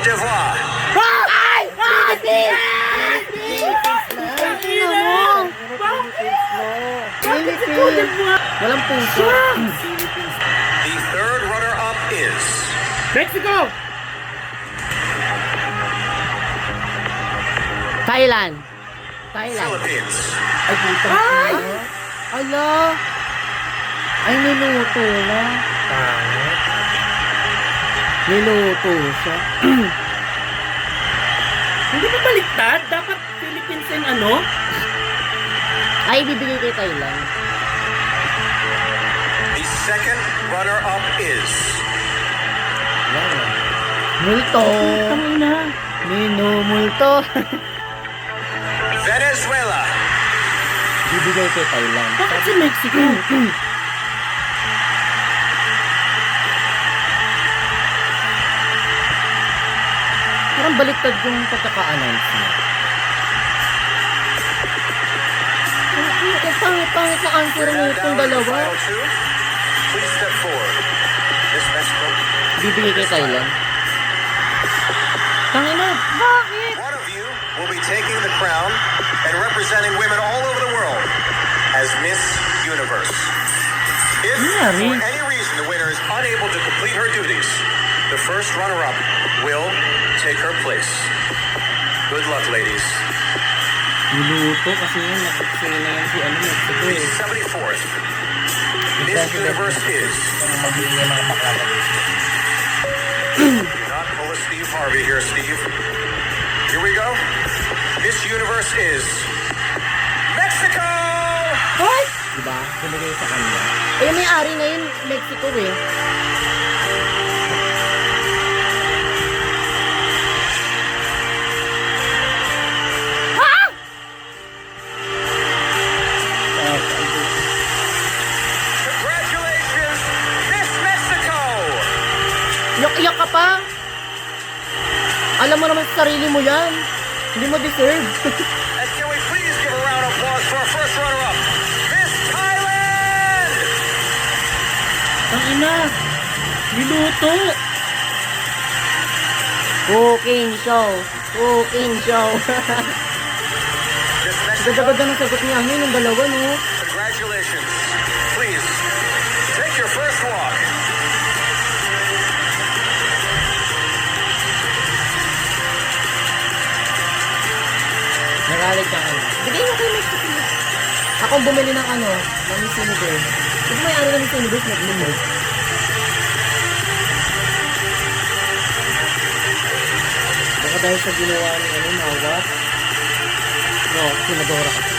Cote d'Ivoire. Ay! Philippines! Walang puso. The third runner-up is Mexico! Thailand. Thailand. Philippines. Ay, puta. Ay! Ala. Ay, niluto na. Niluto siya. Hindi ba baliktad? Dapat Philippines yung ano? Ay, bibigay kay Thailand. The second runner-up is Multo. Tangina. Minumulto. Venezuela. Bibigay kay Thailand. Bakit si Mexico? Parang baliktad yung pagkaka-announce niya. Ang pangit-pangit na answer Now niyo down itong to the dalawa. final two. Please step forward. Miss Mexico. Bibigay kay Thailand. Tangina. Bakit? One of you will be taking the crown and representing women all over the world as Miss Universe. If for any reason the winner is unable to complete her duties, the first runner-up will take her place. Good luck, ladies. Niluto kasi yun. Nakasaya na yan si ano, Mexico The eh. 74th Miss Universe is. Do not pull a Steve Harvey here, Steve. Here we go. Miss Universe is Mexico! What? Diba? Binigay sa kanya. Eh, may-ari na yun, Mexico eh. Congratulations, Miss Mexico! Iyak-iyak ka pa. Alam mo naman sa sarili mo yan. Hindi mo deserve. And can we please give a round of applause for our first runner-up, Miss Thailand! Tangina. Niluto. Cooking show. Cooking show. Miss Mexico, Ganda-ganda ng sagot niya. Ano yung dalawa, no? congratulations. Please, take your first walk. Nagalit ka kanya. Bigay mo kay Mexico. Ako ang bumili ng ano, ng Miss Universe. Ito may ano ng Miss Universe, Mexico. Baka dahil sa ginawa ni ano, Nawa. No, sinadora ka.